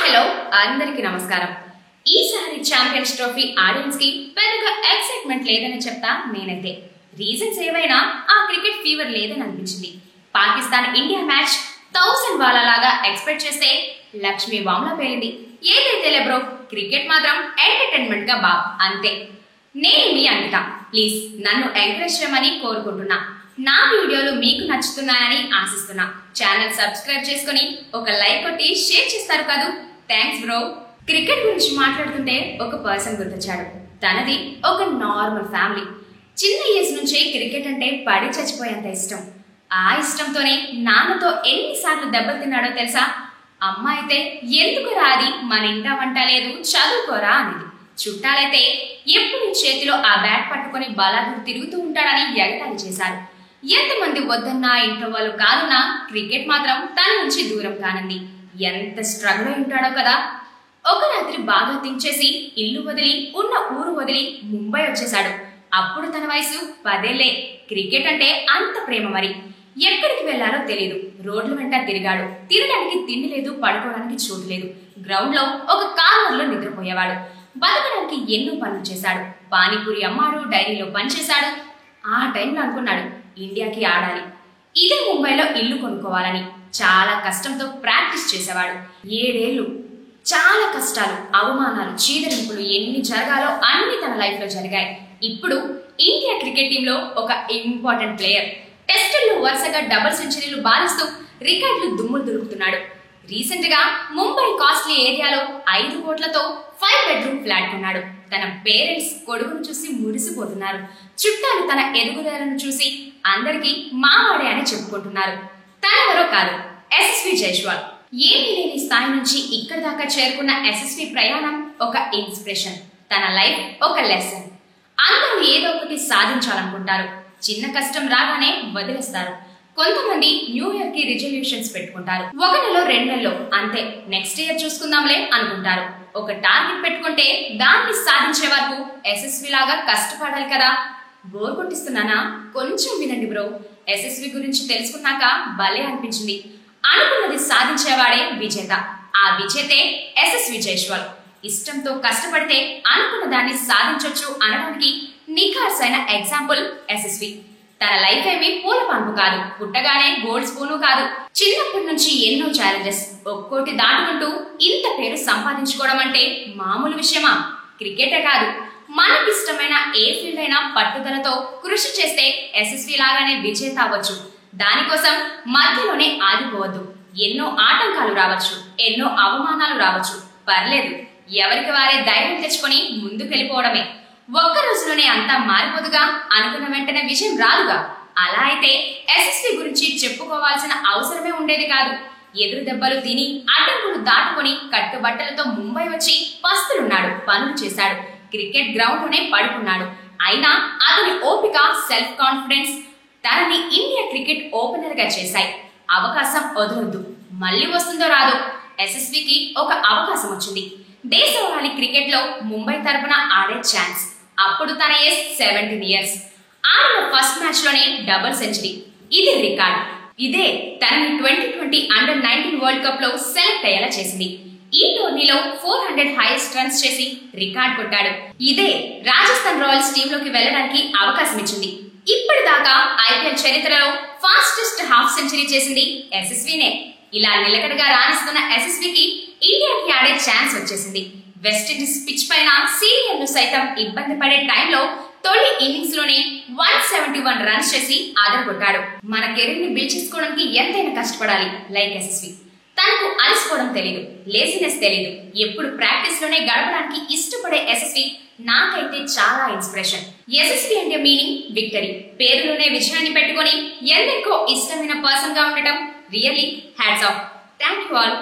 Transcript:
Hello అందరికీ నమస్కారం. ఈసారి ఛాంపియన్స్ ట్రోఫీ ఆడియన్స్ కి పెద్దగా ఎక్సైట్మెంట్ లేదని చెప్తా నేనైతే. రీజన్స్ ఏవైనా ఆ క్రికెట్ ఫీవర్ లేదని అనిపించింది. పాకిస్తాన్ ఇండియా మ్యాచ్ 1000 వాళ్ళ లాగా ఎక్స్పెక్ట్ చేస్తే లక్ష్మీ బాంబ్లా పేలింది. ఏదైతే బ్రో, క్రికెట్ మాత్రం ఎంటర్టైన్మెంట్ గా అంతే. నేను మీ అంకిత, ప్లీజ్ నన్ను ఎంకరేజ్ చేయమని కోరుకుంటున్నా. నా వీడియోలు మీకు నచ్చుతున్నాయని ఆశిస్తున్నా. ఛానల్ సబ్స్క్రైబ్ చేసుకుని ఒక లైక్ కొట్టి షేర్ చేస్తారు కదూ. Thanks bro. క్రికెట్ గురించి మాట్లాడుతుంటే ఒక పర్సన్ గుర్తొచ్చాడు. తనది ఒక నార్మల్ ఫ్యామిలీ. చిన్న ఏజ్ నుంచే క్రికెట్ అంటే పడి చచ్చిపోయేంత ఇష్టం. ఆ ఇష్టంతోనే నాన్నతో ఎన్నిసార్లు దెబ్బలు తిన్నాడో తెలుసా? అమ్మ అయితే ఎందుకు రాది, మన ఇంట వంట లేదు, చదువుకోరా అనేది. చుట్టాలైతే ఎప్పుడు చేతిలో ఆ బ్యాట్ పట్టుకుని బలాదూరు తిరుగుతూ ఉంటాడని ఎగతాళి చేశారు. ఎంతమంది వద్దన్నా ఇంట్లో వాళ్ళు కాదున్నా క్రికెట్ మాత్రం తన నుంచి దూరం కానంది. ఎంత స్ట్రగుల్ అయి ఉంటాడో కదా. ఒక రాత్రి బాగా థింక్ చేసి ఇల్లు వదిలి ఉన్న ఊరు వదిలి ముంబై వచ్చేశాడు. అప్పుడు తన వయసు 10 ఏళ్లే. క్రికెట్ అంటే అంత ప్రేమ. మరి ఎక్కడికి వెళ్లాలో తెలియదు. రోడ్ల వెంట తిరిగాడు. తినడానికి తిండి లేదు, పడుకోవడానికి చోటు లేదు. గ్రౌండ్ లో ఒక కార్నర్లో నిద్రపోయేవాడు. బతకడానికి ఎన్నో పనులు చేశాడు. పానీపూరి అమ్మాడు, డైరీలో పనిచేశాడు. ఆ టైంలో అనుకున్నాడు ఇండియాకి ఆడాలి. ఇదే ముంబైలో ఇల్లు కొనుక్కోవాలని. చాలా కష్టంతో ప్రాక్టీస్ చేసేవాడు. 7 ఏళ్లు. చాలా కష్టాలు, అవమానాలు, చీదరింపులు ఎన్ని జరగాలో అన్ని తన లైఫ్ లో జరిగాయి. ఇప్పుడు ఇండియా క్రికెట్ టీమ్ లో ఒక ఇంపార్టెంట్ ప్లేయర్. టెస్టుల్లో వరుసగా డబుల్ సెంచరీలు బాధిస్తూ రికార్డులు దుమ్ములు దులుపుతున్నాడు. రీసెంట్ గా ముంబై కాస్ట్లీ ఏరియాలో 5 కోట్లతో 5 బెడ్రూమ్ ఫ్లాట్ కొన్నాడు. తన పేరెంట్స్ కొడుకును చూసి మురిసిపోతున్నారు. చుట్టాలు తన ఎదుగుదలను చూసి అందరికీ మావాడే అని చెప్పుకుంటున్నారు. తనెవరో కాదు, యశస్వి జైస్వాల్. ఏమీ లేని స్థాయి నుంచి ఇక్కడి దాకా చేరుకున్న యశస్వి ప్రయాణం ఒక ఇన్స్పిరేషన్. తన లైఫ్ ఒక లెసన్. అందరూ ఏదో ఒకటి సాధించాలనుకుంటారు. చిన్న కష్టం రాగానే వదిలేస్తారు. కొంతమంది న్యూ ఇయర్ కి రిజల్యూషన్స్ పెట్టుకుంటారు. 1 నెల 2 నెలల్లో అంతే, నెక్స్ట్ ఇయర్ చూసుకుందాంలే అనుకుంటారు. ఒక టార్గెట్ పెట్టుకుంటే దాన్ని సాధించే వరకు యశస్వి లాగా కష్టపడాలి కదా. బోర్ కొట్టిస్తున్నానా? కొంచెం వినండి బ్రో. యశస్వి గురించి తెలుసుకున్నాక భలే అనిపించింది. అనుకున్నది సాధించేవాడే విజేత. ఆ విజేతే యశస్వి జైస్వాల్. ఇష్టంతో కష్టపడితే అనుకున్న దాన్ని సాధించొచ్చు అనడానికి నిఖార్సైన ఎగ్జాంపుల్ యశస్వి. తన లైఫ్ ఏమి పూల పంపు కాదు, పుట్టగానే గోల్డ్ స్పూను కాదు. చిన్నప్పటి నుంచి ఎన్నో ఛాలెంజెస్, ఒక్కోటి దాటుకుంటూ ఇంత పేరు సంపాదించుకోవడం అంటే మామూలు విషయమా? క్రికెటే కాదు, మనకిష్టమైన ఏ ఫీల్డ్ అయినా పట్టుదలతో కృషి చేస్తే యశస్వి లాగానే విజేత అవ్వచ్చు. దానికోసం మధ్యలోనే ఆగిపోవద్దు. ఎన్నో ఆటంకాలు రావచ్చు, ఎన్నో అవమానాలు రావచ్చు, పర్లేదు. ఎవరికి వారే ధైర్యం తెచ్చుకొని ముందుకెళ్ళిపోవడమే. ఒక్క రోజులోనే అంతా మారిపోదుగా, అనుకున్న వెంటనే విజయం రాదుగా. అలా అయితే యశస్వి గురించి చెప్పుకోవాల్సిన అవసరమే ఉండేది కాదు. ఎదురు దెబ్బలు తిని అడ్డంకులు దాటుకొని కట్టుబట్టలతో ముంబై వచ్చి పస్తులున్నాడు, పనులు చేశాడు, క్రికెట్ గ్రౌండ్ లోనే పడుకున్నాడు. అయినా అతని ఓపిక, సెల్ఫ్ కాన్ఫిడెన్స్ తనని ఇండియా క్రికెట్ ఓపెనర్ గా చేశాయి. అవకాశం వదలొద్దు, మళ్ళీ వస్తుందో రాదో. యశస్వికి ఒక అవకాశం వచ్చింది. దేశవాళీ క్రికెట్ లో ముంబై తరపున ఆడే ఛాన్స్. అప్పుడు తన ఏజ్ 17 ఇయర్స్. ఆడిన ఫస్ట్ మ్యాచ్ లోనే డబుల్ సెంచరీ. ఇది రికార్డ్. ఇదే తనని 2020 అండర్-19 వరల్డ్ కప్ లో సెలెక్ట్ అయ్యేలా చేసింది. ఈ టోర్నీలో 400 హైయెస్ట్ రన్స్ చేసి రికార్డ్ కొట్టాడు. ఇదే రాజస్థాన్ రాయల్స్ టీమ్ లోకి వెళ్ళడానికి అవకాశం ఇచ్చింది. ఇప్పటిదాకా ఐపీఎల్ చరిత్రలో ఫాస్టెస్ట్ హాఫ్ సెంచరీ చేసింది యశస్వినే. ఇలా నిలకడగా రాణిస్తున్న యశస్వికి ఇండియాకి ఆడే ఛాన్స్ వచ్చేసింది. వెస్టిండీస్ పిచ్ పైన సీనియర్లు సైతం ఇబ్బంది పడే టైంలో తొలి ఇన్నింగ్స్ లోనే 171 రన్స్ చేసి ఆదరగొట్టాడు. మన కెరీర్ ని బిల్డ్ చేసుకోవడానికి ఎంతైనా కష్టపడాలి. లైక్ యశస్వి. తనకు అలసిపోవడం తెలియదు, లేజినెస్ తెలియదు. ఎప్పుడు ప్రాక్టీస్ లోనే గడపడానికి ఇష్టపడే యశస్వి నాకైతే చాలా ఇన్స్పిరేషన్. యశస్వి అంటే మీనింగ్ విక్టరీ. పేరులోనే విజయాన్ని పెట్టుకొని ఎందరికో ఇష్టమైన పర్సన్ గా ఉండటం really hats off. Thank you all.